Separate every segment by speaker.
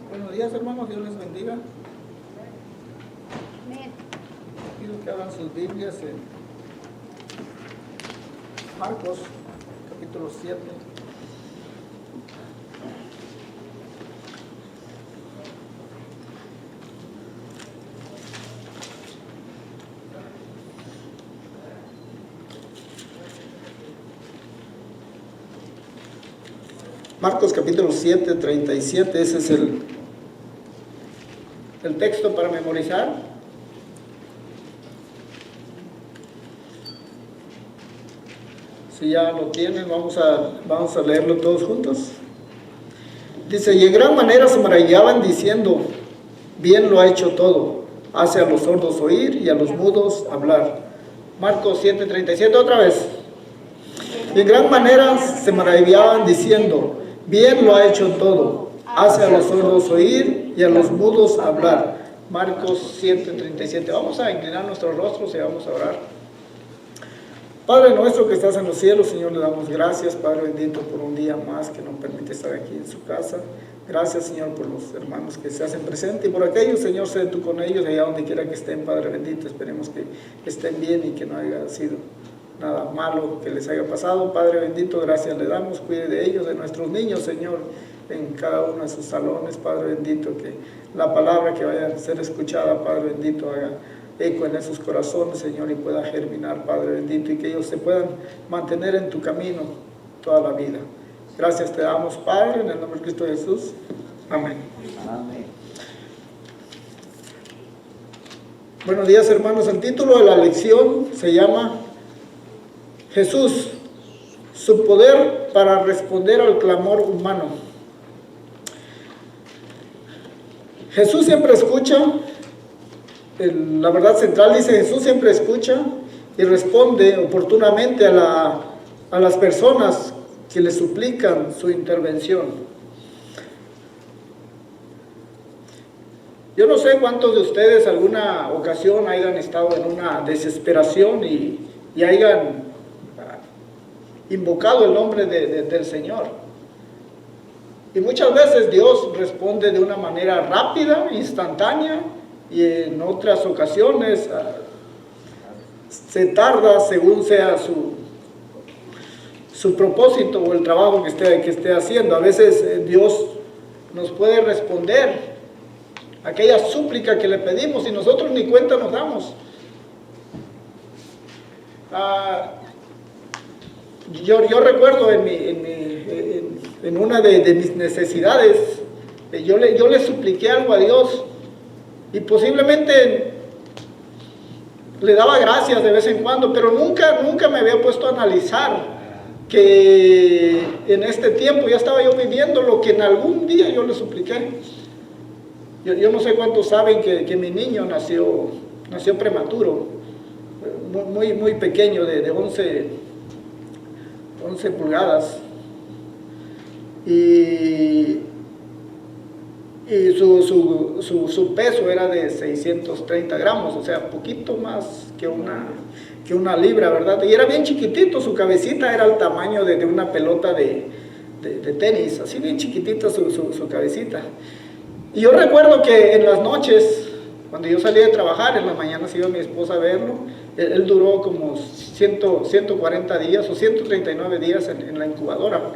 Speaker 1: Buenos días, hermanos, Dios les bendiga.
Speaker 2: Amén.
Speaker 1: Quiero que abran sus Biblias en Marcos, capítulo 7. Marcos capítulo 7, 37, ese es el texto para memorizar. Si ya lo tienen, vamos a leerlo todos juntos. Dice: y en gran manera se maravillaban diciendo: bien lo ha hecho todo, hace a los sordos oír y a los mudos hablar. Marcos 7, 37, otra vez. Y en gran manera se maravillaban diciendo: bien lo ha hecho todo, hace a los sordos oír y a los mudos hablar. Marcos 7, 37. Vamos a inclinar nuestros rostros y vamos a orar. Padre nuestro que estás en los cielos, Señor, le damos gracias, Padre bendito, por un día más que nos permite estar aquí en su casa. Gracias, Señor, por los hermanos que se hacen presentes y por aquellos, Señor, sé tú con ellos, allá donde quiera que estén, Padre bendito. Esperemos que estén bien y que no haya sido nada malo que les haya pasado. Padre bendito, gracias le damos, cuide de ellos, de nuestros niños, Señor, en cada uno de sus salones, Padre bendito, que la palabra que vaya a ser escuchada, Padre bendito, haga eco en esos corazones, Señor, y pueda germinar, Padre bendito, y que ellos se puedan mantener en tu camino toda la vida. Gracias te damos, Padre, en el nombre de Cristo Jesús. Amén.
Speaker 3: Amén.
Speaker 1: Buenos días, hermanos. El título de la lección se llama Jesús, su poder para responder al clamor humano. Jesús siempre escucha. La verdad central dice: Jesús siempre escucha y responde oportunamente a las personas que le suplican su intervención. Yo no sé cuántos de ustedes alguna ocasión hayan estado en una desesperación y hayan invocado el nombre del Señor. Y muchas veces Dios responde de una manera rápida, instantánea, y en otras ocasiones se tarda según sea su propósito o el trabajo que esté haciendo. A veces Dios nos puede responder aquella súplica que le pedimos y nosotros ni cuenta nos damos. Yo recuerdo en una de mis necesidades, yo le supliqué algo a Dios y posiblemente le daba gracias de vez en cuando, pero nunca me había puesto a analizar que en este tiempo ya estaba yo viviendo lo que en algún día yo le supliqué. Yo no sé cuántos saben que mi niño nació prematuro, muy pequeño, de 11 pulgadas, y su peso era de 630 gramos, o sea, poquito más que una libra, ¿verdad? Y era bien chiquitito, su cabecita era el tamaño de una pelota de tenis, así bien chiquitita su cabecita. Y yo recuerdo que en las noches, cuando yo salía de trabajar, en las mañanas iba mi esposa a verlo. Él duró como 140 días o 139 días en la incubadora.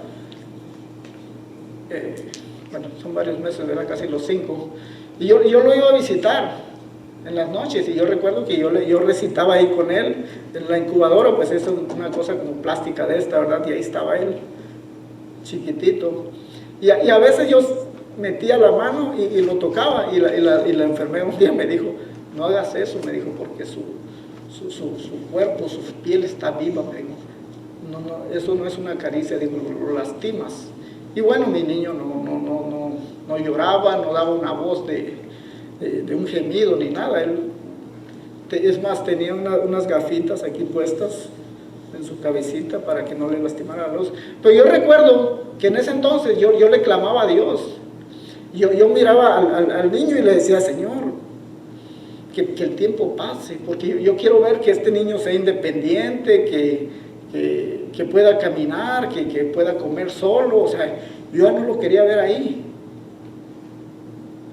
Speaker 1: Bueno, son varios meses, ¿verdad? Casi los 5. Y yo lo iba a visitar en las noches, y yo recuerdo que yo recitaba ahí con él en la incubadora, pues es una cosa como plástica de esta, ¿verdad? Y ahí estaba él, chiquitito. Y a veces yo metía la mano y lo tocaba, y la enfermera un día me dijo: no hagas eso, me dijo, porque su cuerpo, su piel está viva, me dijo. No, eso no es una caricia, digo, lo lastimas. Y bueno, mi niño no lloraba, no daba una voz de un gemido ni nada. Él, es más, tenía unas gafitas aquí puestas en su cabecita para que no le lastimara la luz. Pero yo recuerdo que en ese entonces yo le clamaba a Dios. Yo miraba al niño y le decía: Señor, que el tiempo pase, porque yo quiero ver que este niño sea independiente, que pueda caminar, que pueda comer solo. O sea, yo ya no lo quería ver ahí.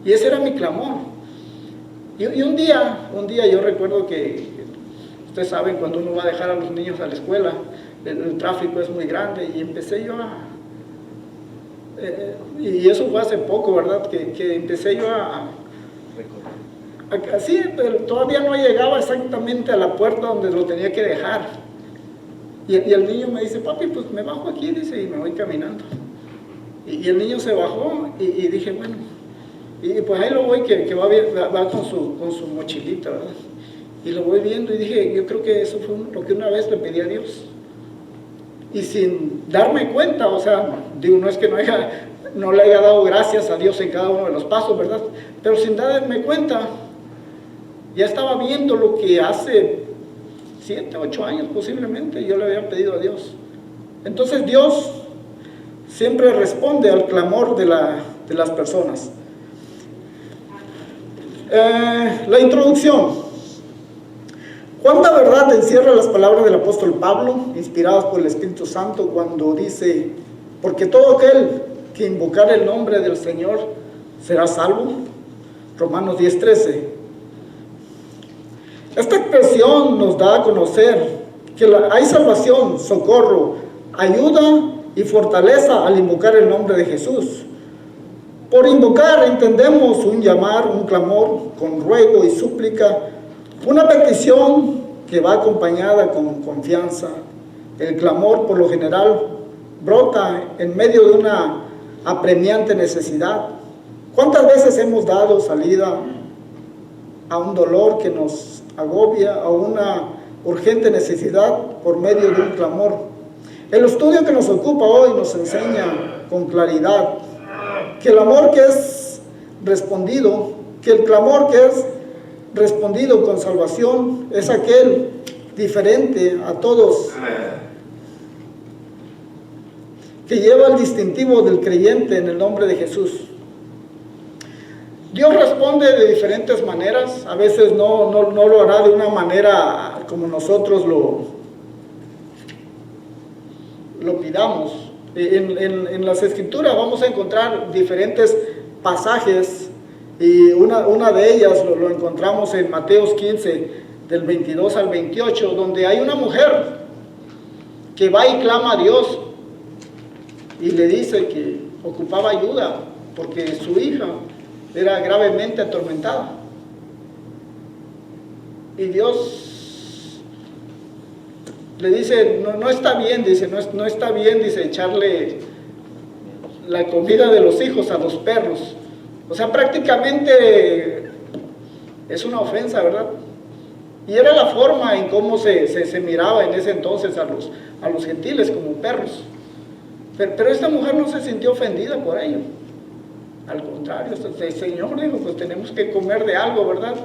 Speaker 1: Y ese era mi clamor. Y un día yo recuerdo que, ustedes saben, cuando uno va a dejar a los niños a la escuela, el tráfico es muy grande, y empecé yo y eso fue hace poco, ¿verdad? Que empecé yo así, pero todavía no llegaba exactamente a la puerta donde lo tenía que dejar. Y el niño me dice, papi, pues me bajo aquí, dice, y me voy caminando. Y el niño se bajó y dije, bueno, y pues ahí lo voy, que va con su mochilita, ¿verdad? Y lo voy viendo y dije, yo creo que eso fue lo que una vez le pedí a Dios. Y sin darme cuenta, o sea, digo, no es que no le haya dado gracias a Dios en cada uno de los pasos, ¿verdad? Pero sin darme cuenta, ya estaba viendo lo que hace 7, 8 años posiblemente yo le había pedido a Dios. Entonces Dios siempre responde al clamor de las personas. La introducción. ¿Cuánta verdad encierra las palabras del apóstol Pablo, inspiradas por el Espíritu Santo, cuando dice, porque todo aquel que invocar el nombre del Señor será salvo? Romanos 10:13. Esta expresión nos da a conocer que hay salvación, socorro, ayuda y fortaleza al invocar el nombre de Jesús. Por invocar entendemos un llamar, un clamor con ruego y súplica, una petición que va acompañada con confianza. El clamor, por lo general, brota en medio de una apremiante necesidad. ¿Cuántas veces hemos dado salida a un dolor que nos agobia, a una urgente necesidad por medio de un clamor? El estudio que nos ocupa hoy nos enseña con claridad que el amor que es respondido, que el clamor que es respondido con salvación es aquel diferente a todos, que lleva el distintivo del creyente en el nombre de Jesús. Dios responde de diferentes maneras, a veces no lo hará de una manera como nosotros lo pidamos. En las Escrituras vamos a encontrar diferentes pasajes, y una de ellas lo encontramos en Mateos 15, del 22 al 28, donde hay una mujer que va y clama a Dios y le dice que ocupaba ayuda porque su hija era gravemente atormentada. Y Dios le dice, no está bien, dice, no está bien, dice, echarle la comida de los hijos a los perros. O sea, prácticamente es una ofensa, ¿verdad? Y era la forma en cómo se miraba en ese entonces a los gentiles como perros. Pero esta mujer no se sintió ofendida por ello. Al contrario, el Señor dijo, pues tenemos que comer de algo, ¿verdad?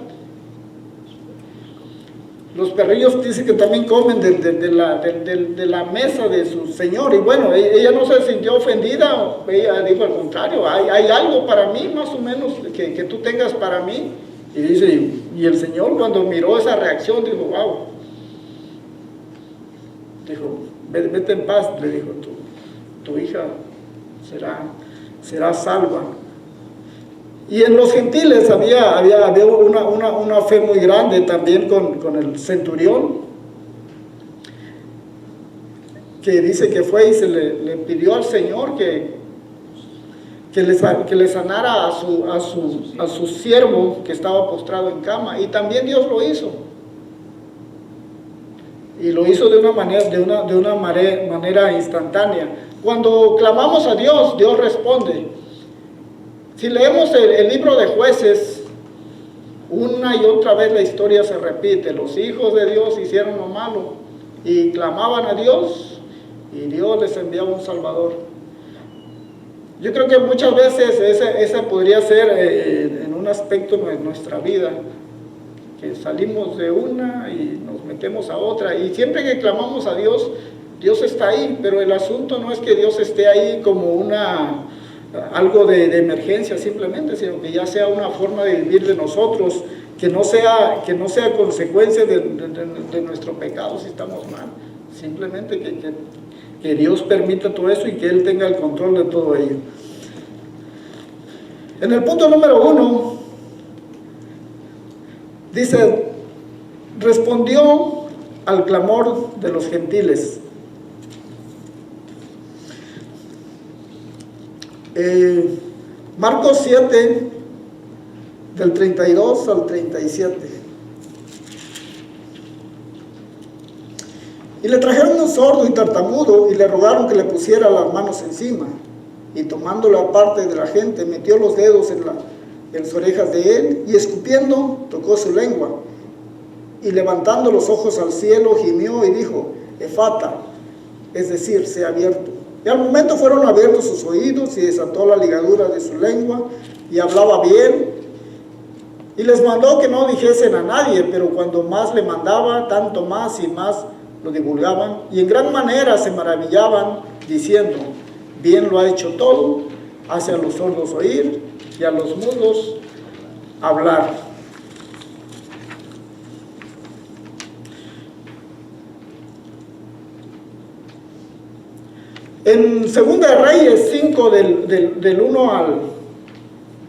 Speaker 1: Los perrillos dicen que también comen de la mesa de su Señor. Y bueno, ella no se sintió ofendida, ella dijo al contrario, hay algo para mí más o menos que tú tengas para mí. Y dice, y el Señor cuando miró esa reacción dijo, wow. Dijo, vete en paz, le dijo, tu hija será salva. Y en los gentiles había una fe muy grande también con el centurión, que dice que fue y le pidió al Señor que le sanara a su siervo que estaba postrado en cama, y también Dios lo hizo. Y lo hizo de una manera instantánea. Cuando clamamos a Dios, Dios responde. Si leemos el libro de Jueces, una y otra vez la historia se repite. Los hijos de Dios hicieron lo malo y clamaban a Dios, y Dios les enviaba un Salvador. Yo creo que muchas veces ese podría ser en un aspecto de nuestra vida, que salimos de una y nos metemos a otra, y siempre que clamamos a Dios, Dios está ahí, pero el asunto no es que Dios esté ahí como algo de emergencia simplemente, sino que ya sea una forma de vivir de nosotros, que no sea consecuencia de nuestro pecado si estamos mal. Simplemente que Dios permita todo eso y que Él tenga el control de todo ello. En el punto número 1, dice, respondió al clamor de los gentiles. Marcos 7, del 32 al 37. Y le trajeron un sordo y tartamudo y le rogaron que le pusiera las manos encima. Y tomándolo aparte de la gente, metió los dedos en las orejas de él y escupiendo tocó su lengua. Y levantando los ojos al cielo, gimió y dijo, Efata, es decir, sea abierto. Y al momento fueron abiertos sus oídos y desató la ligadura de su lengua y hablaba bien. Y les mandó que no dijesen a nadie, pero cuando más le mandaba, tanto más y más lo divulgaban. Y en gran manera se maravillaban, diciendo, bien lo ha hecho todo, hace a los sordos oír y a los mudos hablar. En 2 de Reyes 5, del 1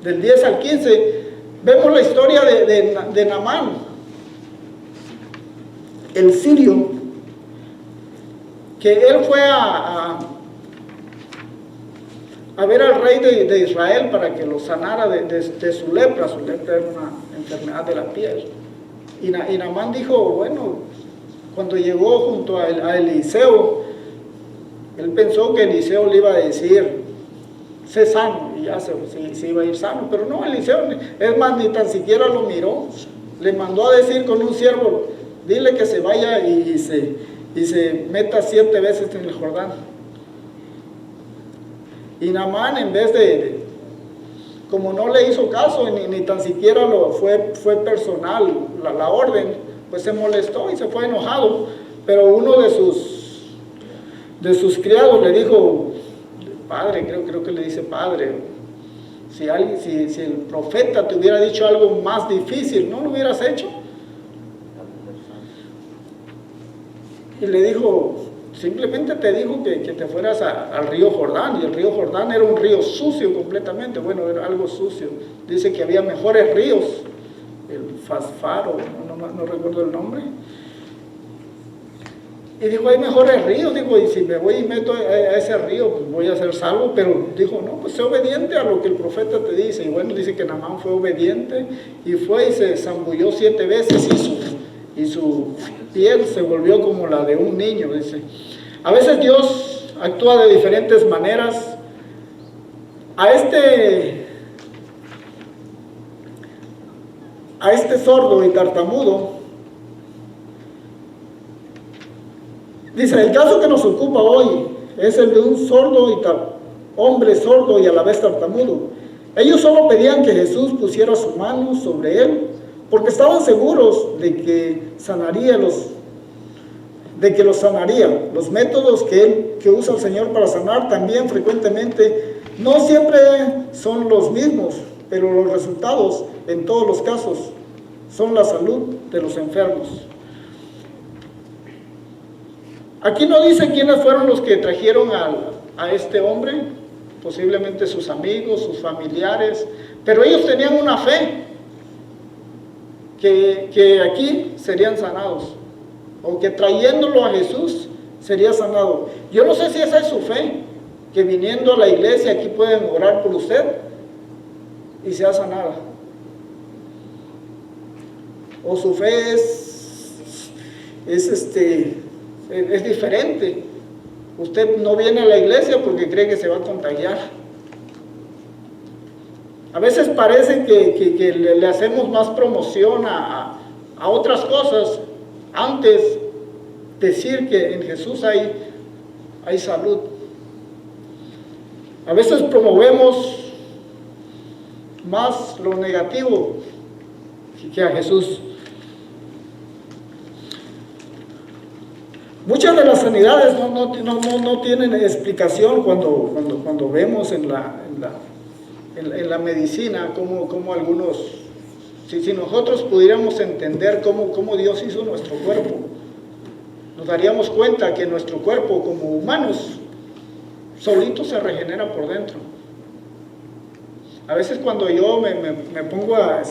Speaker 1: del 10 al 15, vemos la historia de Naamán, el sirio, que él fue a ver al rey de Israel para que lo sanara de su lepra. Su lepra era una enfermedad de la piel. Y Naamán dijo, bueno, cuando llegó junto a Eliseo, él pensó que Eliseo le iba a decir, sé sano, y ya se iba a ir sano, pero no, Eliseo, es más, ni tan siquiera lo miró. Le mandó a decir con un siervo, dile que se vaya y se meta 7 veces en el Jordán. Y Naamán, en vez como no le hizo caso, ni tan siquiera fue personal la orden, pues se molestó y se fue enojado. Pero uno de sus criados le dijo, padre, creo que le dice padre, si el profeta te hubiera dicho algo más difícil, ¿no lo hubieras hecho? Y le dijo, simplemente te dijo que te fueras al río Jordán, y el río Jordán era un río sucio completamente, bueno, era algo sucio. Dice que había mejores ríos, el Fasfaro, no recuerdo el nombre. Y dijo, hay mejores ríos, dijo, y si me voy y meto a ese río, pues voy a ser salvo. Pero dijo, no, pues sé obediente a lo que el profeta te dice. Y bueno, dice que Naamán fue obediente y fue y se zambulló 7 veces y su piel se volvió como la de un niño, dice. A veces Dios actúa de diferentes maneras. A este sordo y tartamudo, dice, el caso que nos ocupa hoy es el de un sordo hombre sordo y a la vez tartamudo. Ellos solo pedían que Jesús pusiera su mano sobre él, porque estaban seguros de que los sanaría. Los métodos que usa el Señor para sanar también frecuentemente no siempre son los mismos, pero los resultados en todos los casos son la salud de los enfermos. Aquí no dice quiénes fueron los que trajeron a este hombre, posiblemente sus amigos, sus familiares, pero ellos tenían una fe que aquí serían sanados, o que trayéndolo a Jesús sería sanado. Yo no sé si esa es su fe, que viniendo a la iglesia aquí pueden orar por usted y sea sanada. O su fe es diferente. Usted no viene a la iglesia porque cree que se va a contagiar. A veces parece que le hacemos más promoción a otras cosas antes decir que en Jesús hay salud. A veces promovemos más lo negativo que a Jesús. Muchas de las sanidades no tienen explicación cuando vemos en la medicina cómo algunos, si nosotros pudiéramos entender cómo Dios hizo nuestro cuerpo, nos daríamos cuenta que nuestro cuerpo como humanos solito se regenera por dentro. A veces cuando yo me pongo a,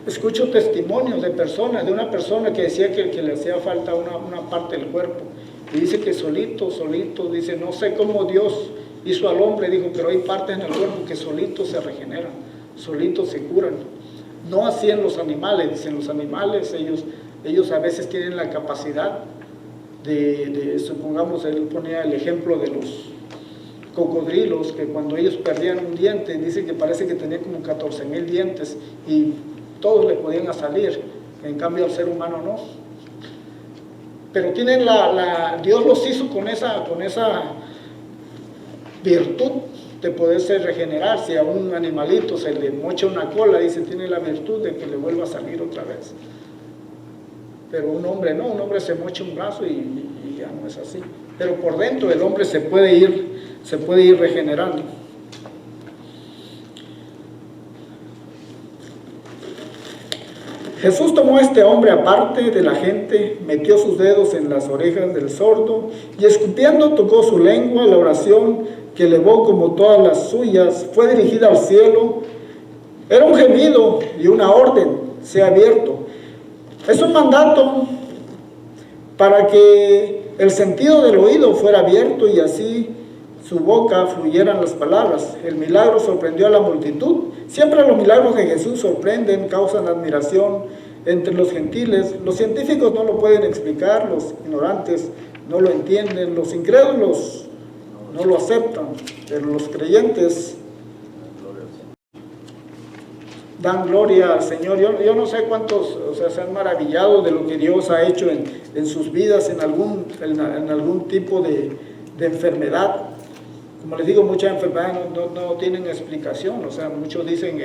Speaker 1: escucho testimonios de personas, de una persona que decía que le hacía falta una parte del cuerpo, y dice que solito, dice, no sé cómo Dios hizo al hombre, dijo, pero hay partes en el cuerpo que solitos se regeneran, solitos se curan. No así en los animales, dicen los animales, ellos a veces tienen la capacidad supongamos, él ponía el ejemplo de los cocodrilos, que cuando ellos perdían un diente, dicen que parece que tenía como 14,000 dientes y todos le podían salir, en cambio al ser humano no. Pero tienen Dios los hizo con esa virtud de poderse regenerar. Si a un animalito se le mocha una cola, dice, tiene la virtud de que le vuelva a salir otra vez. Pero un hombre no, un hombre se mocha un brazo y ya no es así. Pero por dentro el hombre se puede ir regenerando. Jesús tomó a este hombre aparte de la gente, metió sus dedos en las orejas del sordo y escupiendo tocó su lengua. La oración que elevó como todas las suyas fue dirigida al cielo. Era un gemido y una orden: sea abierto. Es un mandato para que el sentido del oído fuera abierto y así su boca fluyeran las palabras. El milagro sorprendió a la multitud. Siempre los milagros de Jesús sorprenden, causan admiración entre los gentiles. Los científicos no lo pueden explicar, los ignorantes no lo entienden, los incrédulos no lo aceptan, pero los creyentes dan gloria al Señor. Yo no sé cuántos se han maravillado de lo que Dios ha hecho en sus vidas, en algún tipo de enfermedad. Como les digo, muchas enfermedades no tienen explicación. O sea, muchos dicen,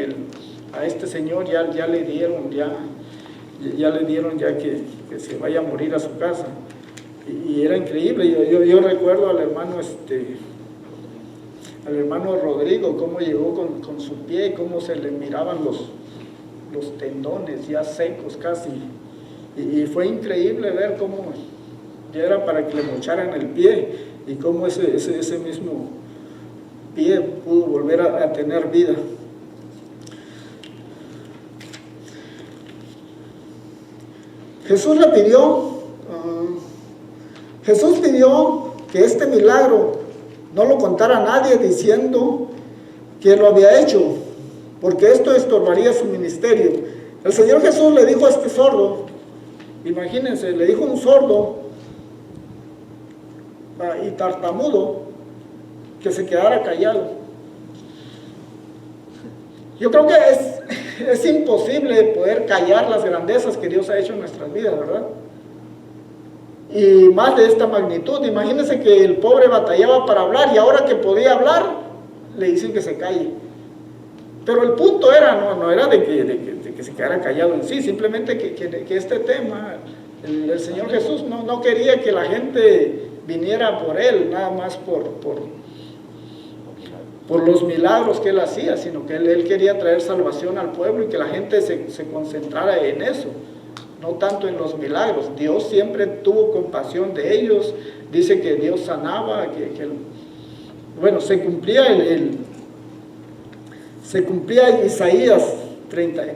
Speaker 1: a este señor ya le dieron que se vaya a morir a su casa. Y era increíble. Yo recuerdo al hermano Rodrigo, cómo llegó con su pie, cómo se le miraban los tendones ya secos casi. Y fue increíble ver cómo ya era para que le mocharan el pie y cómo ese mismo pie pudo volver a tener vida. Jesús pidió que este milagro no lo contara a nadie, diciendo que lo había hecho, porque esto estorbaría su ministerio. El Señor Jesús le dijo a este sordo, imagínense, le dijo a un sordo y tartamudo que se quedara callado. Yo creo que es imposible poder callar las grandezas que Dios ha hecho en nuestras vidas, ¿verdad? Y más de esta magnitud. Imagínense que el pobre batallaba para hablar y ahora que podía hablar, le dicen que se calle. Pero el punto era, no era de que se quedara callado en sí, simplemente que este tema, el Señor Jesús no quería que la gente viniera por Él, nada más por los milagros que Él hacía, sino que Él quería traer salvación al pueblo y que la gente se concentrara en eso, no tanto en los milagros. Dios siempre tuvo compasión de ellos. Dice que Dios sanaba, se cumplía Isaías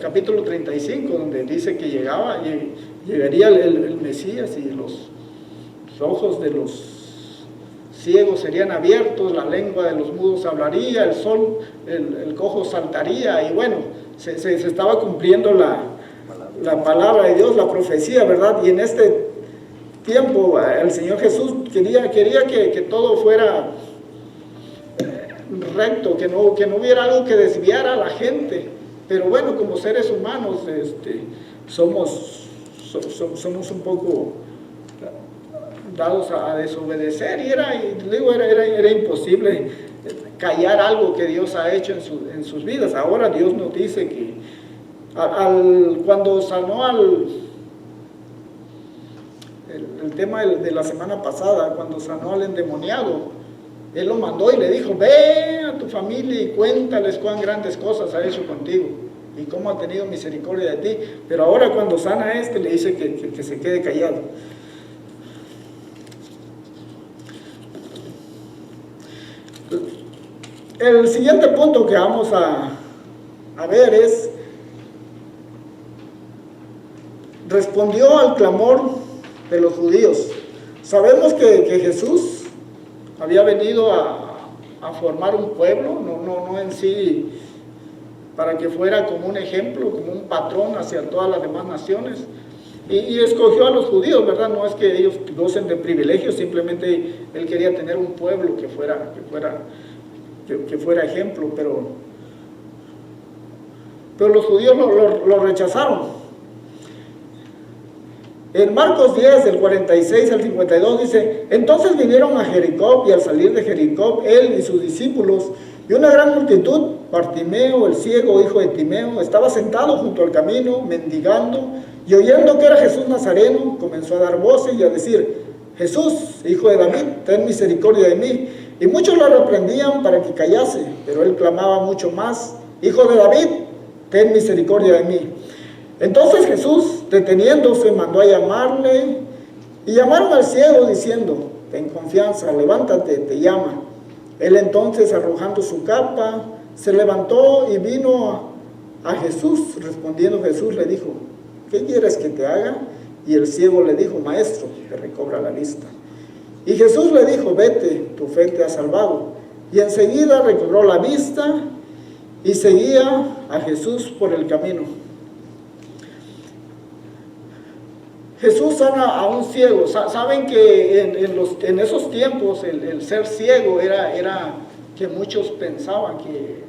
Speaker 1: capítulo 35, donde dice que llegaría el Mesías y los ojos de los ciegos serían abiertos, la lengua de los mudos hablaría, el cojo saltaría, y bueno, se estaba cumpliendo la palabra de Dios, la profecía, ¿verdad? Y en este tiempo el Señor Jesús quería que todo fuera recto, que no hubiera algo que desviara a la gente. Pero bueno, como seres humanos somos un poco dados a desobedecer, y era imposible callar algo que Dios ha hecho en sus vidas. Ahora Dios nos dice que cuando sanó el tema de la semana pasada, cuando sanó al endemoniado, Él lo mandó y le dijo: ve a tu familia y cuéntales cuán grandes cosas ha hecho contigo y cómo ha tenido misericordia de ti. Pero ahora cuando sana a le dice que se quede callado. El siguiente punto que vamos a ver es, respondió al clamor de los judíos. Sabemos que Jesús había venido a formar un pueblo, no en sí para que fuera como un ejemplo, como un patrón hacia todas las demás naciones. Y escogió a los judíos, ¿verdad? No es que ellos gocen de privilegios, simplemente él quería tener un pueblo que fuera ejemplo, pero los judíos lo rechazaron. En Marcos 10, del 46 al 52 dice, entonces vinieron a Jericó, y al salir de Jericó, él y sus discípulos, y una gran multitud, Bartimeo, el ciego, hijo de Timeo, estaba sentado junto al camino, mendigando, y oyendo que era Jesús Nazareno, comenzó a dar voces y a decir, Jesús, hijo de David, ten misericordia de mí. Y muchos lo reprendían para que callase, pero él clamaba mucho más, hijo de David, ten misericordia de mí. Entonces Jesús, deteniéndose, mandó a llamarle, y llamaron al ciego diciendo, ten confianza, levántate, te llama. Él entonces, arrojando su capa, se levantó y vino a Jesús. Respondiendo Jesús le dijo, ¿qué quieres que te haga? Y el ciego le dijo, maestro, que recobra la vista. Y Jesús le dijo, vete, tu fe te ha salvado. Y enseguida recobró la vista y seguía a Jesús por el camino. Jesús sana a un ciego. Saben que en esos tiempos el ser ciego era que muchos pensaban que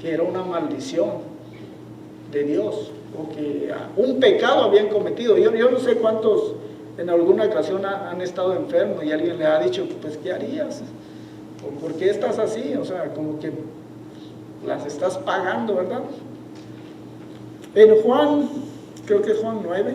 Speaker 1: era una maldición de Dios, o que un pecado habían cometido. Yo no sé cuántos en alguna ocasión han estado enfermos y alguien le ha dicho, pues ¿qué harías? ¿O por qué estás así? O sea, como que las estás pagando, ¿verdad? En Juan, creo que Juan 9,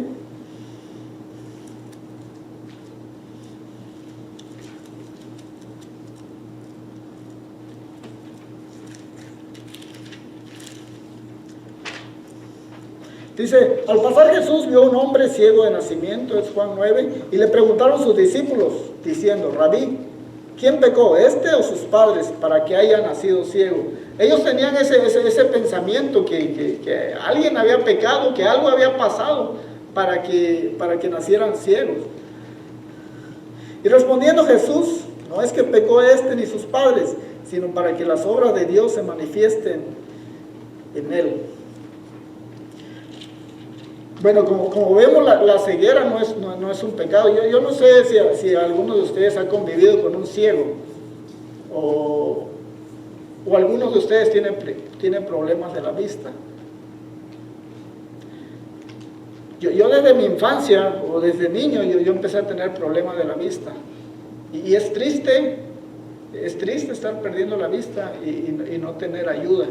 Speaker 1: dice, al pasar Jesús vio a un hombre ciego de nacimiento, es Juan 9, y le preguntaron sus discípulos, diciendo, Rabí, ¿quién pecó, este o sus padres, para que haya nacido ciego? Ellos tenían ese pensamiento que alguien había pecado, que algo había pasado para que nacieran ciegos. Y respondiendo Jesús, no es que pecó este ni sus padres, sino para que las obras de Dios se manifiesten en él. Bueno, como vemos, la ceguera no es un pecado. Yo no sé si alguno de ustedes ha convivido con un ciego, o algunos de ustedes tienen problemas de la vista. Yo desde mi infancia, o desde niño, yo empecé a tener problemas de la vista. Y es triste estar perdiendo la vista y no tener ayuda.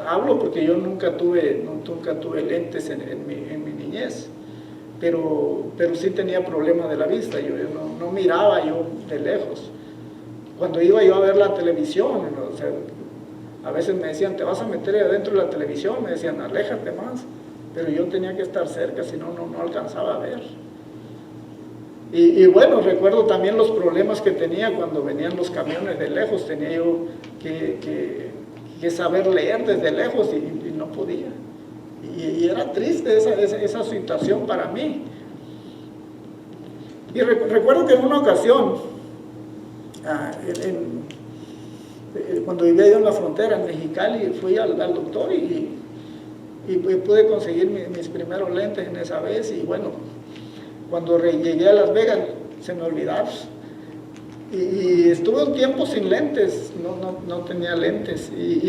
Speaker 1: Hablo porque yo nunca tuve lentes en mi niñez, pero sí tenía problemas de la vista. Yo no miraba yo de lejos. Cuando iba yo a ver la televisión, o sea, a veces me decían, te vas a meter adentro de la televisión, me decían, aléjate más, pero yo tenía que estar cerca, si no alcanzaba a ver. Y bueno, recuerdo también los problemas que tenía cuando venían los camiones de lejos. Tenía yo que saber leer desde lejos y no podía. Y era triste esa situación para mí. Y recuerdo que en una ocasión, cuando vivía yo en la frontera, en Mexicali, fui al doctor y pude conseguir mis primeros lentes en esa vez. Y bueno, cuando llegué a Las Vegas, se me olvidaba. Y estuve un tiempo sin lentes, no tenía lentes. Y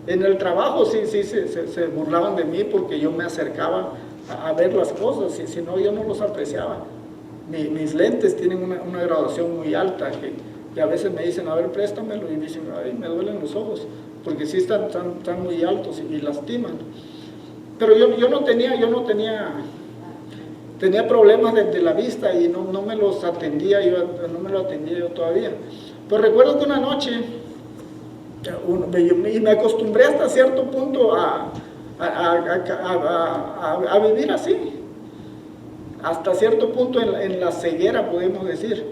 Speaker 1: en el trabajo sí se burlaban de mí porque yo me acercaba a ver las cosas, si no yo no los apreciaba. Mis lentes tienen una graduación muy alta, que a veces me dicen, a ver, préstamelo, y me dicen, ay, me duelen los ojos, porque sí están muy altos y lastiman. Pero yo no tenía problemas de la vista y no me los atendía, no me lo atendía yo todavía. Pues recuerdo que una noche, y me acostumbré hasta cierto punto a vivir así, hasta cierto punto en la ceguera, podemos decir.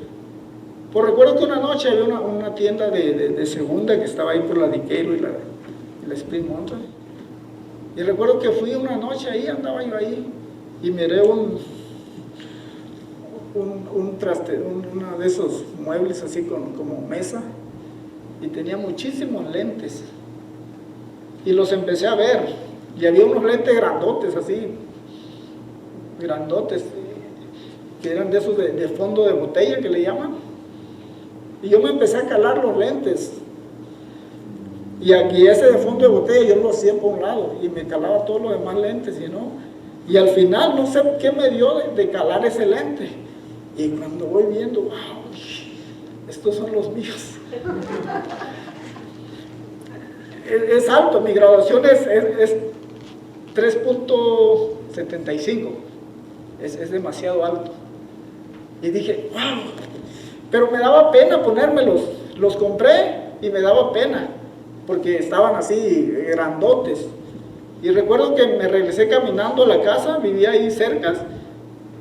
Speaker 1: Pues recuerdo que una noche había una tienda de segunda que estaba ahí por la Diqueiro y la Spring Mountain. Y recuerdo que fui una noche ahí, andaba yo ahí, y miré un traste, uno de esos muebles así como mesa, y tenía muchísimos lentes. Y los empecé a ver, y había unos lentes grandotes así, grandotes, que eran de esos de fondo de botella que le llaman. Y yo me empecé a calar los lentes. Y aquí ese de fondo de botella yo lo hacía por un lado y me calaba todos los demás lentes, ¿no? Y al final no sé qué me dio de calar ese lente. Y cuando voy viendo, wow, estos son los míos. Es alto, mi graduación es 3.75. Es demasiado alto. Y dije, wow. Pero me daba pena ponérmelos. Los compré y me daba pena, porque estaban así grandotes. Y recuerdo que me regresé caminando a la casa, vivía ahí cerca,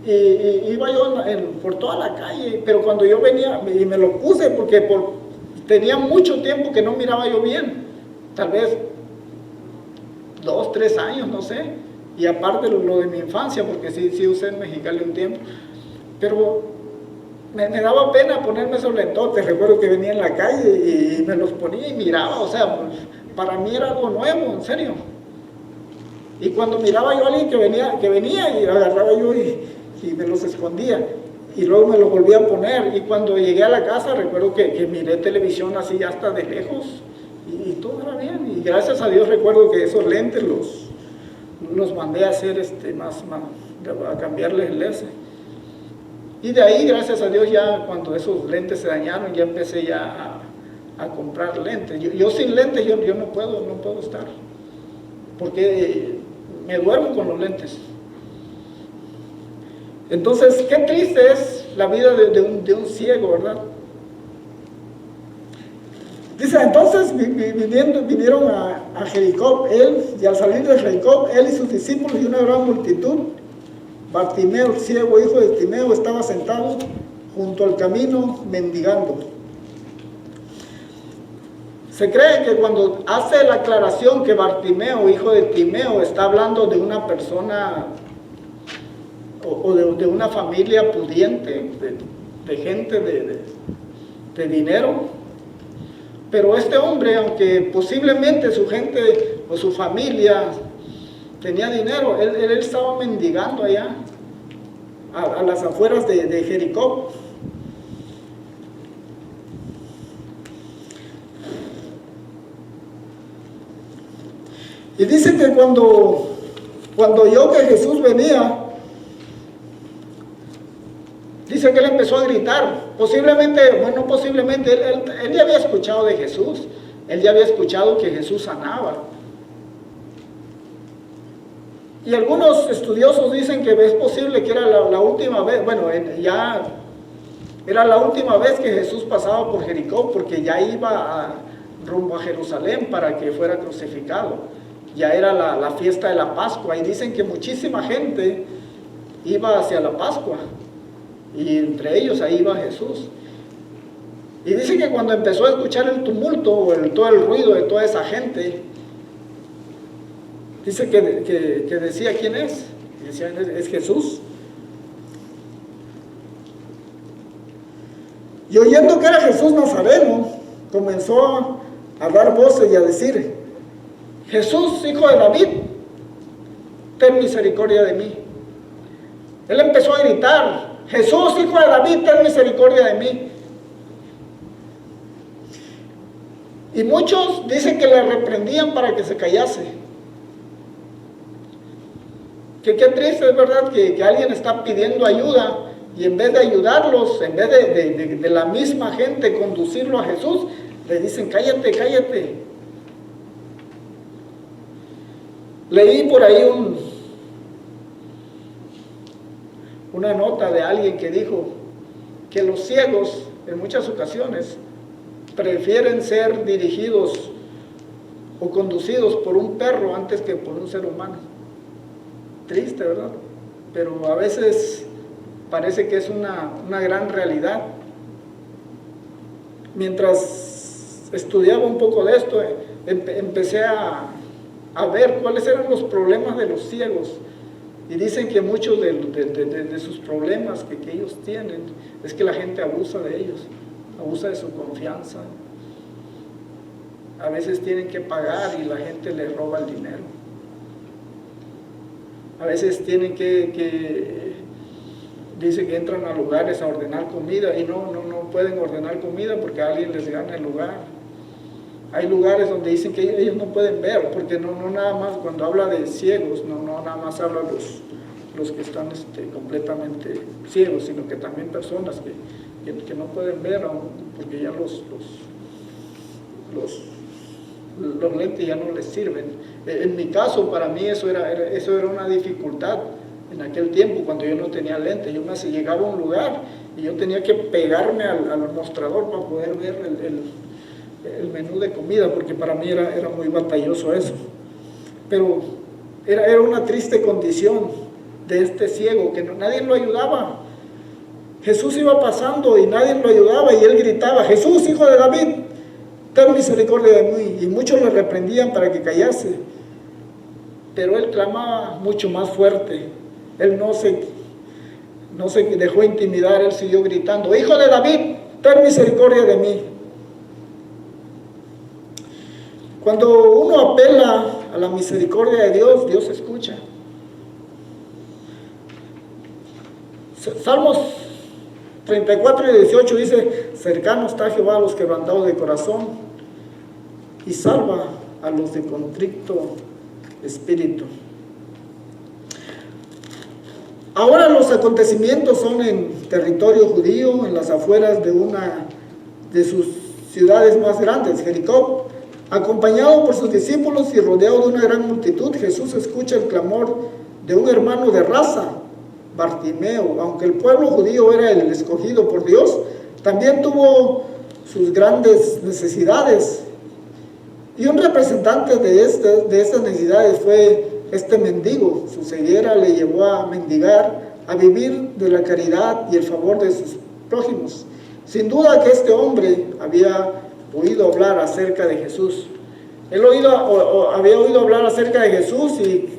Speaker 1: y iba yo por toda la calle, pero cuando yo venía, y me lo puse porque tenía mucho tiempo que no miraba yo bien, tal vez 2, 3 años, no sé, y aparte lo de mi infancia, porque sí usé en Mexicali un tiempo, pero me daba pena ponerme esos lentotes. Recuerdo que venía en la calle y me los ponía y miraba, o sea, para mí era algo nuevo, en serio. Y cuando miraba yo a alguien que venía y agarraba yo y me los escondía, y luego me los volvía a poner. Y cuando llegué a la casa recuerdo que miré televisión así hasta de lejos, y todo era bien, y gracias a Dios recuerdo que esos lentes los mandé a hacer a cambiarles el lente. Y de ahí, gracias a Dios, ya cuando esos lentes se dañaron, ya empecé ya a comprar lentes. Yo sin lentes, yo no puedo estar, porque me duermo con los lentes. Entonces, qué triste es la vida de un ciego, ¿verdad? Dice, entonces vinieron a Jericó, él, y al salir de Jericó, él y sus discípulos y una gran multitud, Bartimeo, el ciego, hijo de Timeo, estaba sentado junto al camino mendigando. Se cree que cuando hace la aclaración que Bartimeo, hijo de Timeo, está hablando de una persona o de una familia pudiente, de gente de dinero, pero este hombre, aunque posiblemente su gente o su familia tenía dinero, él estaba mendigando allá, a las afueras de Jericó. Y dice que cuando oyó que Jesús venía, dice que él empezó a gritar. Posiblemente, bueno, posiblemente, él ya había escuchado de Jesús, él ya había escuchado que Jesús sanaba. Y algunos estudiosos dicen que es posible que era la última vez, bueno, ya era la última vez que Jesús pasaba por Jericó, porque ya iba rumbo a Jerusalén para que fuera crucificado. Ya era la fiesta de la Pascua, y dicen que muchísima gente iba hacia la Pascua, y entre ellos ahí iba Jesús. Y dicen que cuando empezó a escuchar el tumulto, o todo el ruido de toda esa gente, dice que decía, ¿quién es? Y decía, es Jesús. Y oyendo que era Jesús Nazareno, comenzó a dar voces y a decir, Jesús, hijo de David, ten misericordia de mí. Él empezó a gritar, Jesús, hijo de David, ten misericordia de mí. Y muchos dicen que le reprendían para que se callase. Que qué triste es, verdad, que alguien está pidiendo ayuda, y en vez de ayudarlos, en vez de la misma gente conducirlo a Jesús, le dicen, cállate, cállate. Leí por ahí una nota de alguien que dijo que los ciegos en muchas ocasiones prefieren ser dirigidos o conducidos por un perro antes que por un ser humano. Triste, ¿verdad? Pero a veces parece que es una gran realidad. mientras estudiaba un poco de esto, empecé a ver cuáles eran los problemas de los ciegos. Y dicen que muchos de sus problemas que ellos tienen es que la gente abusa de ellos, abusa de su confianza. A veces tienen que pagar y la gente les roba el dinero. A veces tienen dice que entran a lugares a ordenar comida y no pueden ordenar comida porque alguien les gana el lugar. Hay lugares donde dicen que ellos no pueden ver, porque no nada más, cuando habla de ciegos, no nada más habla los que están completamente ciegos, sino que también personas que no pueden ver aún, porque ya los lentes ya no les sirven. En mi caso, para mí eso era una dificultad en aquel tiempo, cuando yo no tenía lentes. Yo me llegaba a un lugar y yo tenía que pegarme al mostrador para poder ver el menú de comida, porque para mí era muy batalloso eso. Pero era una triste condición de este ciego, que nadie lo ayudaba. Jesús iba pasando y nadie lo ayudaba, y él gritaba: Jesús, hijo de David, ten misericordia de mí. Y muchos le reprendían para que callase, pero él clamaba mucho más fuerte. Él no se dejó intimidar, él siguió gritando: Hijo de David, ten misericordia de mí. Cuando uno apela a la misericordia de Dios, Dios escucha. Salmos 34 y 18 dice: cercano está Jehová a los quebrantados de corazón y salva a los de contrito espíritu. Ahora los acontecimientos son en territorio judío, en las afueras de una de sus ciudades más grandes, Jericó. Acompañado por sus discípulos y rodeado de una gran multitud, Jesús escucha el clamor de un hermano de raza, Bartimeo. Aunque el pueblo judío era el escogido por Dios, también tuvo sus grandes necesidades. Y un representante de estas necesidades fue este mendigo. Su ceguera le llevó a mendigar, a vivir de la caridad y el favor de sus prójimos. Sin duda que este hombre había oído hablar acerca de Jesús. Él había oído hablar acerca de Jesús y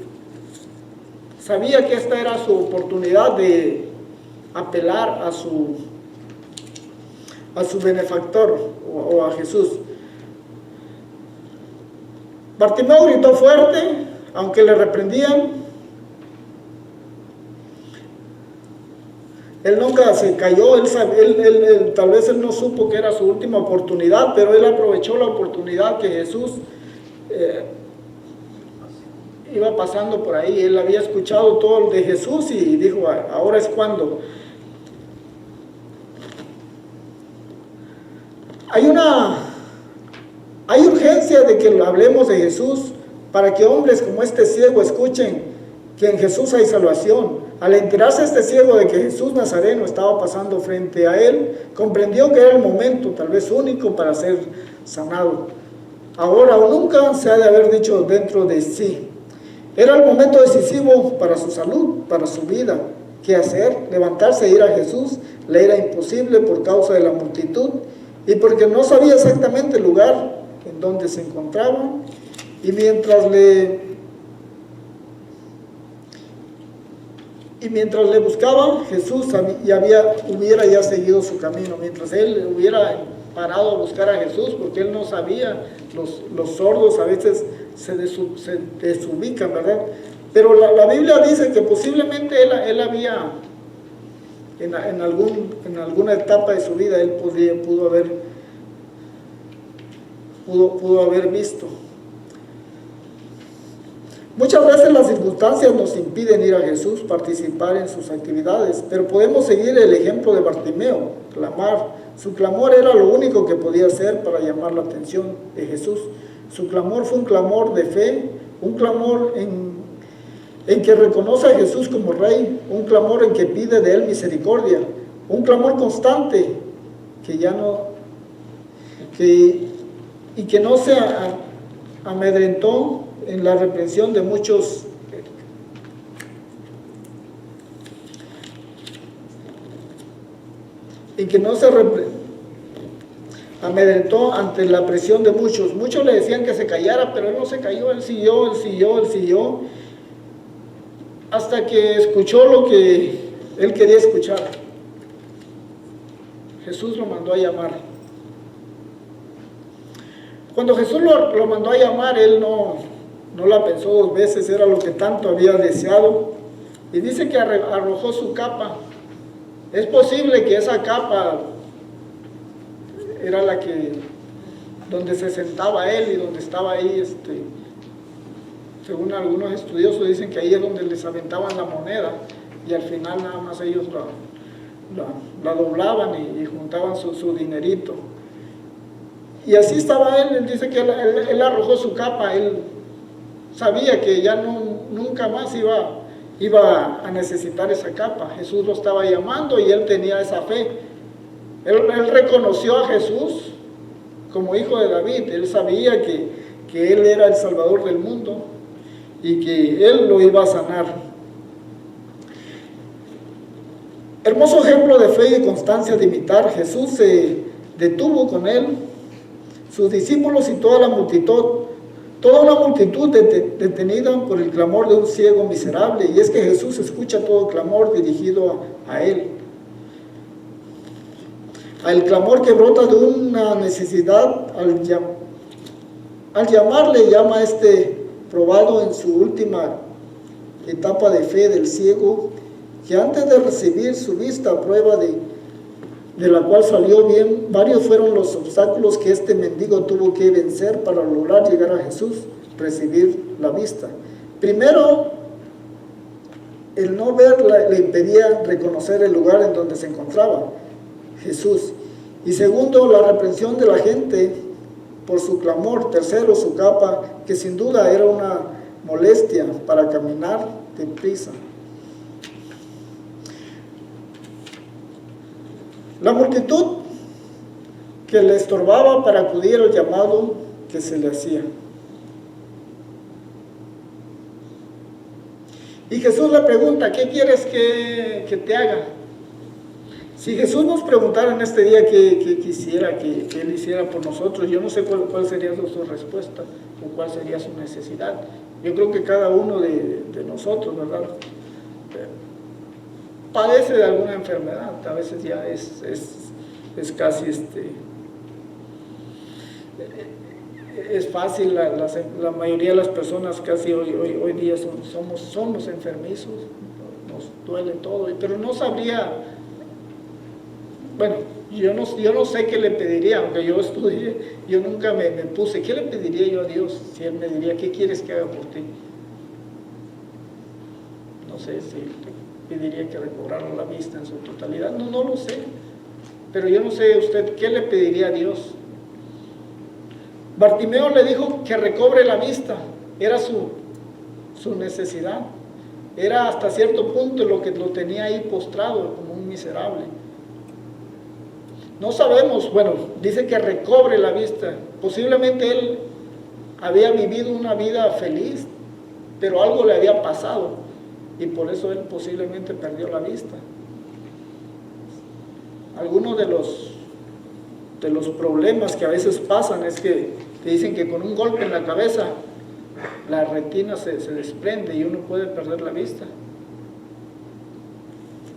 Speaker 1: sabía que esta era su oportunidad de apelar a su benefactor o a Jesús. Bartimeo gritó fuerte, aunque le reprendían. Él nunca se cayó, tal vez él no supo que era su última oportunidad, pero él aprovechó la oportunidad que Jesús iba pasando por ahí. Él había escuchado todo lo de Jesús y dijo: ahora es cuando. Hay urgencia de que hablemos de Jesús para que hombres como este ciego escuchen que en Jesús hay salvación. Al enterarse este ciego de que Jesús Nazareno estaba pasando frente a él, comprendió que era el momento, tal vez único, para ser sanado. Ahora o nunca, se ha de haber dicho dentro de sí. Era el momento decisivo para su salud, para su vida. ¿Qué hacer? Levantarse e ir a Jesús le era imposible por causa de la multitud y porque no sabía exactamente el lugar en donde se encontraba. Y mientras le buscaba, Jesús hubiera ya seguido su camino. Mientras él hubiera parado a buscar a Jesús, porque él no sabía, los sordos a veces se desubican, ¿verdad? Pero la Biblia dice que posiblemente él había, en alguna etapa de su vida, él pudo haber visto. Muchas veces las circunstancias nos impiden ir a Jesús, participar en sus actividades, pero podemos seguir el ejemplo de Bartimeo, clamar. Su clamor era lo único que podía hacer para llamar la atención de Jesús. Su clamor fue un clamor de fe, un clamor en que reconoce a Jesús como Rey, un clamor en que pide de Él misericordia, un clamor constante que no se amedrentó en la reprensión de muchos amedrentó ante la presión de muchos. Muchos le decían que se callara, pero él no se calló, él siguió, hasta que escuchó lo que él quería escuchar. Jesús lo mandó a llamar. Cuando Jesús lo mandó a llamar, él no la pensó dos veces, era lo que tanto había deseado. Y dice que arrojó su capa. Es posible que esa capa era la que, donde se sentaba él y donde estaba ahí, según algunos estudiosos dicen que ahí es donde les aventaban la moneda y al final nada más ellos la doblaban y juntaban su dinerito. Y así estaba él dice que él arrojó su capa, él sabía que ya nunca más iba a necesitar esa capa. Jesús lo estaba llamando y él tenía esa fe. Él reconoció a Jesús como hijo de David. Él sabía que él era el Salvador del mundo y que él lo iba a sanar. Hermoso ejemplo de fe y constancia de imitar. Jesús se detuvo con él, sus discípulos y toda la multitud. Toda una multitud detenida por el clamor de un ciego miserable, y es que Jesús escucha todo clamor dirigido a él. Al clamor que brota de una necesidad, al llamarle, llama a probado en su última etapa de fe del ciego, que antes de recibir su vista a prueba de la cual salió bien, varios fueron los obstáculos que este mendigo tuvo que vencer para lograr llegar a Jesús, recibir la vista. Primero, el no ver le impedía reconocer el lugar en donde se encontraba Jesús. Y segundo, la reprensión de la gente por su clamor. Tercero, su capa, que sin duda era una molestia para caminar deprisa. La multitud que le estorbaba para acudir al llamado que se le hacía. Y Jesús le pregunta, ¿qué quieres que te haga? Si Jesús nos preguntara en este día qué quisiera que Él hiciera por nosotros, yo no sé cuál sería su respuesta o cuál sería su necesidad. Yo creo que cada uno de nosotros, ¿verdad?, padece de alguna enfermedad. A veces ya es casi es fácil, la mayoría de las personas casi hoy día somos enfermizos, nos duele todo, pero no sabría, bueno, yo no sé qué le pediría, aunque yo estudié, yo nunca me puse, ¿qué le pediría yo a Dios si Él me diría, ¿qué quieres que haga por ti? No sé si pediría que recobrara la vista en su totalidad, no lo sé, pero yo no sé usted, ¿qué le pediría a Dios? Bartimeo le dijo que recobre la vista, era su necesidad, era hasta cierto punto lo que lo tenía ahí postrado como un miserable. No sabemos, bueno, dice que recobre la vista, posiblemente él había vivido una vida feliz, pero algo le había pasado y por eso él posiblemente perdió la vista. Algunos de los problemas que a veces pasan es que te dicen que con un golpe en la cabeza la retina se desprende y uno puede perder la vista.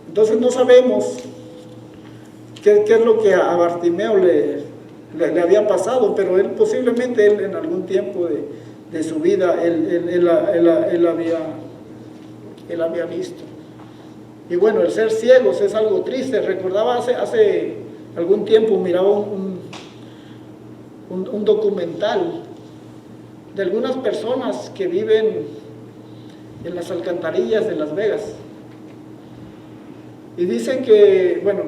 Speaker 1: Entonces no sabemos qué es lo que a Bartimeo le había pasado, pero él posiblemente en algún tiempo de su vida él había visto. Y bueno, el ser ciegos es algo triste. Recordaba hace algún tiempo, miraba un documental de algunas personas que viven en las alcantarillas de Las Vegas. Y dicen que, bueno,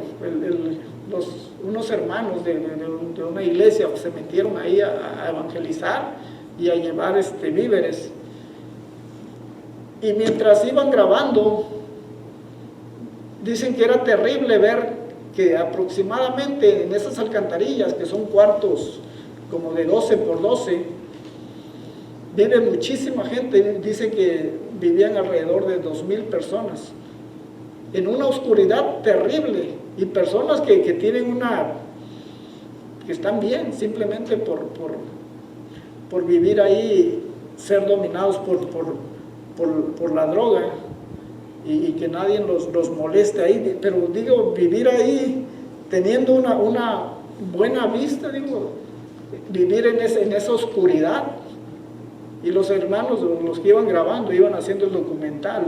Speaker 1: unos hermanos de una iglesia se metieron ahí a evangelizar y a llevar víveres. Y mientras iban grabando, dicen que era terrible ver que aproximadamente en esas alcantarillas, que son cuartos como de 12 por 12, vive muchísima gente. Dicen que vivían alrededor de 2,000 personas en una oscuridad terrible, y personas que tienen que están bien, simplemente por vivir ahí, ser dominados por la droga y que nadie los moleste ahí. Pero digo, vivir ahí teniendo una buena vista, digo, vivir en esa oscuridad. Y los hermanos, los que iban grabando, iban haciendo el documental,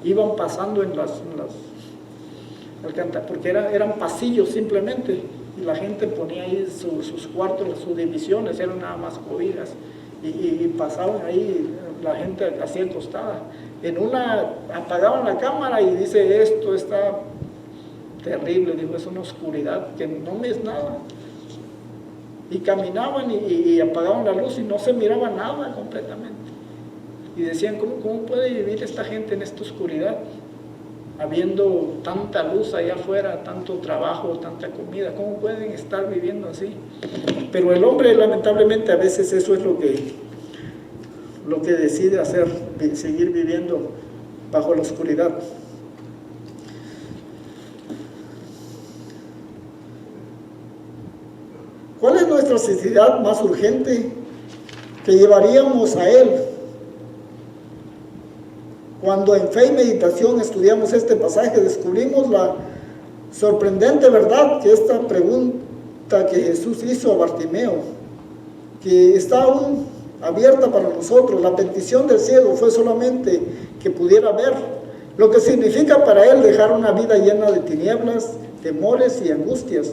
Speaker 1: iban pasando porque eran pasillos simplemente, y la gente ponía ahí sus cuartos, sus divisiones, eran nada más cobijas, y pasaban ahí, la gente así acostada. En una apagaban la cámara y dice, esto está terrible, digo, es una oscuridad que no es nada. Y caminaban y apagaban la luz y no se miraba nada completamente. Y decían, ¿cómo puede vivir esta gente en esta oscuridad? Habiendo tanta luz allá afuera, tanto trabajo, tanta comida, ¿cómo pueden estar viviendo así? Pero el hombre, lamentablemente, a veces eso es lo que decide hacer, seguir viviendo bajo la oscuridad. ¿Cuál es nuestra necesidad más urgente que llevaríamos a Él? Cuando en fe y meditación estudiamos este pasaje, descubrimos la sorprendente verdad que esta pregunta que Jesús hizo a Bartimeo, que está aún abierta para nosotros. La petición del ciego fue solamente que pudiera ver, lo que significa para él dejar una vida llena de tinieblas, temores y angustias,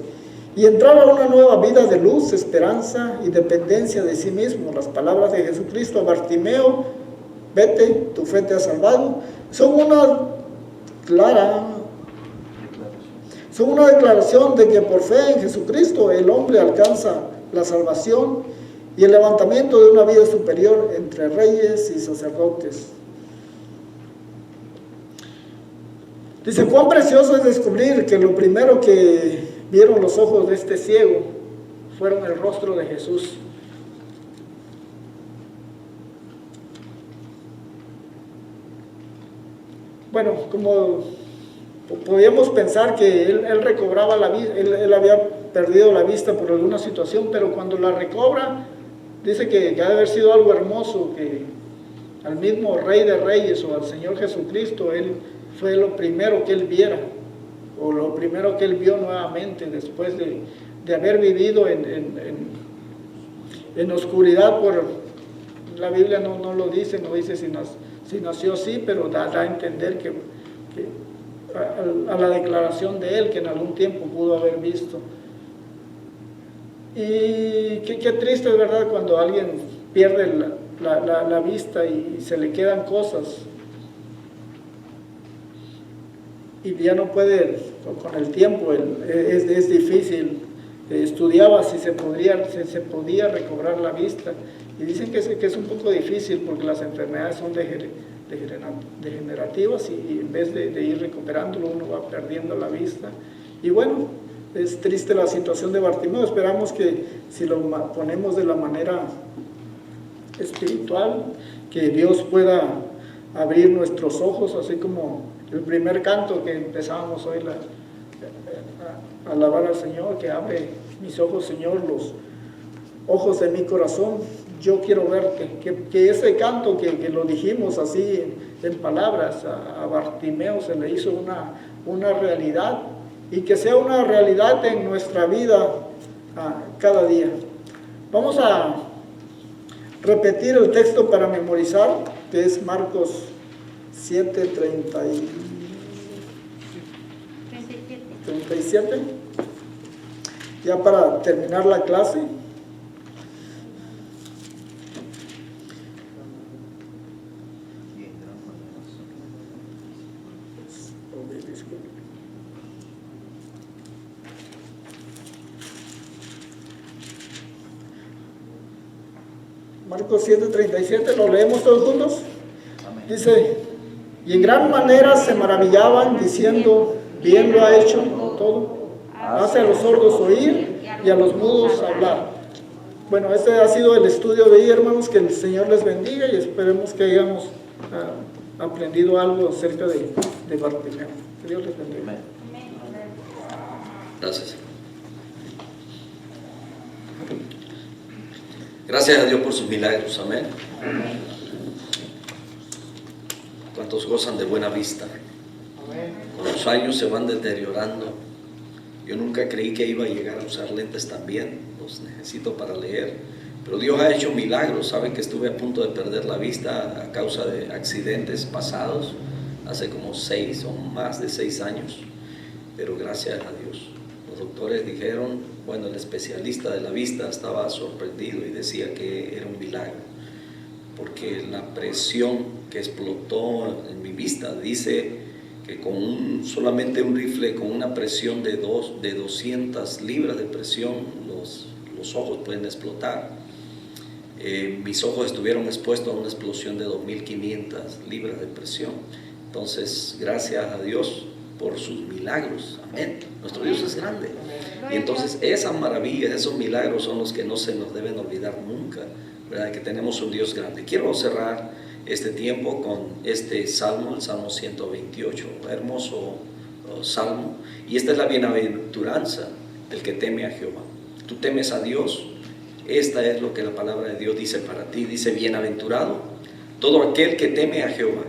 Speaker 1: y entrar a una nueva vida de luz, esperanza y dependencia de sí mismo. Las palabras de Jesucristo a Bartimeo, vete, tu fe te ha salvado, son una declaración de que por fe en Jesucristo el hombre alcanza la salvación y el levantamiento de una vida superior entre reyes y sacerdotes. Dice, cuán precioso es descubrir que lo primero que vieron los ojos de este ciego fueron el rostro de Jesús. Bueno, como podíamos pensar que él recobraba la vista, él había perdido la vista por alguna situación, pero cuando la recobra, dice que ha de haber sido algo hermoso, que al mismo Rey de Reyes o al Señor Jesucristo, él fue lo primero que él viera, o lo primero que él vio nuevamente después de haber vivido en oscuridad. La Biblia no lo dice, no dice si nació así, pero da a entender que a la declaración de él, que en algún tiempo pudo haber visto. Y qué triste es, ¿verdad?, cuando alguien pierde la vista y se le quedan cosas y ya no puede, con el tiempo es difícil. Estudiaba si se podía recobrar la vista, y dicen que es un poco difícil porque las enfermedades son degenerativas, y en vez de ir recuperándolo uno va perdiendo la vista. Y bueno, es triste la situación de Bartimeo. Esperamos que si lo ponemos de la manera espiritual, que Dios pueda abrir nuestros ojos, así como el primer canto que empezábamos hoy, a alabar al Señor, que abre mis ojos, Señor, los ojos de mi corazón, yo quiero verte. Que ese canto que lo dijimos así en palabras, a Bartimeo se le hizo una realidad, y que sea una realidad en nuestra vida cada día. Vamos a repetir el texto para memorizar, que es Marcos 7:37, ya para terminar la clase. Marcos 7:37, ¿lo leemos todos juntos? Dice, y en gran manera se maravillaban diciendo, bien lo ha hecho todo, hace a los sordos oír y a los mudos hablar. Bueno, este ha sido el estudio de hoy, hermanos. Que el Señor les bendiga y esperemos que hayamos aprendido algo acerca de Bartimeo. Que Dios les bendiga.
Speaker 2: Gracias. Gracias a Dios por sus milagros, amén. ¿Cuántos gozan de buena vista? Con los años se van deteriorando. Yo nunca creí que iba a llegar a usar lentes también, los necesito para leer, pero Dios ha hecho milagros. Saben que estuve a punto de perder la vista a causa de accidentes pasados, hace como 6 o más de 6 años, pero gracias a Dios. Los doctores dijeron, bueno, el especialista de la vista estaba sorprendido y decía que era un milagro, porque la presión que explotó en mi vista, dice que con solamente un rifle, con una presión de 200 libras de presión, los ojos pueden explotar. Mis ojos estuvieron expuestos a una explosión de 2500 libras de presión. Entonces, gracias a Dios por sus milagros, amén. Nuestro Dios es grande, y entonces esas maravillas, esos milagros son los que no se nos deben olvidar nunca, ¿verdad? Que tenemos un Dios grande. Quiero cerrar este tiempo con este salmo, el Salmo 128, hermoso salmo, y esta es la bienaventuranza del que teme a Jehová. Tú temes a Dios, esta es lo que la palabra de Dios dice para ti. Dice: bienaventurado todo aquel que teme a Jehová,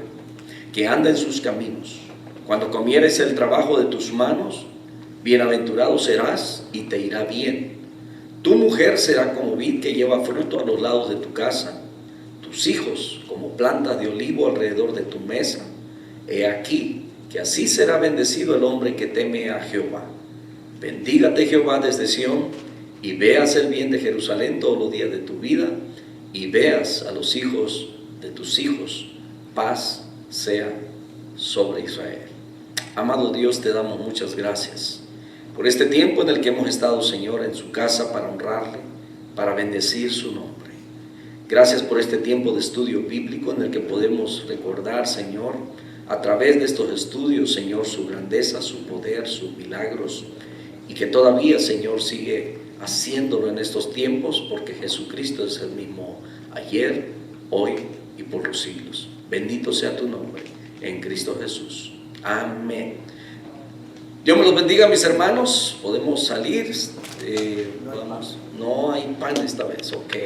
Speaker 2: que anda en sus caminos. Cuando comieres el trabajo de tus manos, bienaventurado serás y te irá bien. Tu mujer será como vid que lleva fruto a los lados de tu casa, tus hijos como plantas de olivo alrededor de tu mesa. He aquí que así será bendecido el hombre que teme a Jehová. Bendígate Jehová desde Sión, y veas el bien de Jerusalén todos los días de tu vida, y veas a los hijos de tus hijos. Paz sea sobre Israel. Amado Dios, te damos muchas gracias por este tiempo en el que hemos estado, Señor, en su casa para honrarle, para bendecir su nombre. Gracias por este tiempo de estudio bíblico en el que podemos recordar, Señor, a través de estos estudios, Señor, su grandeza, su poder, sus milagros, y que todavía, Señor, sigue haciéndolo en estos tiempos, porque Jesucristo es el mismo ayer, hoy y por los siglos. Bendito sea tu nombre, en Cristo Jesús. Amén. Dios me los bendiga, mis hermanos. Podemos salir. No hay pan esta vez, ok.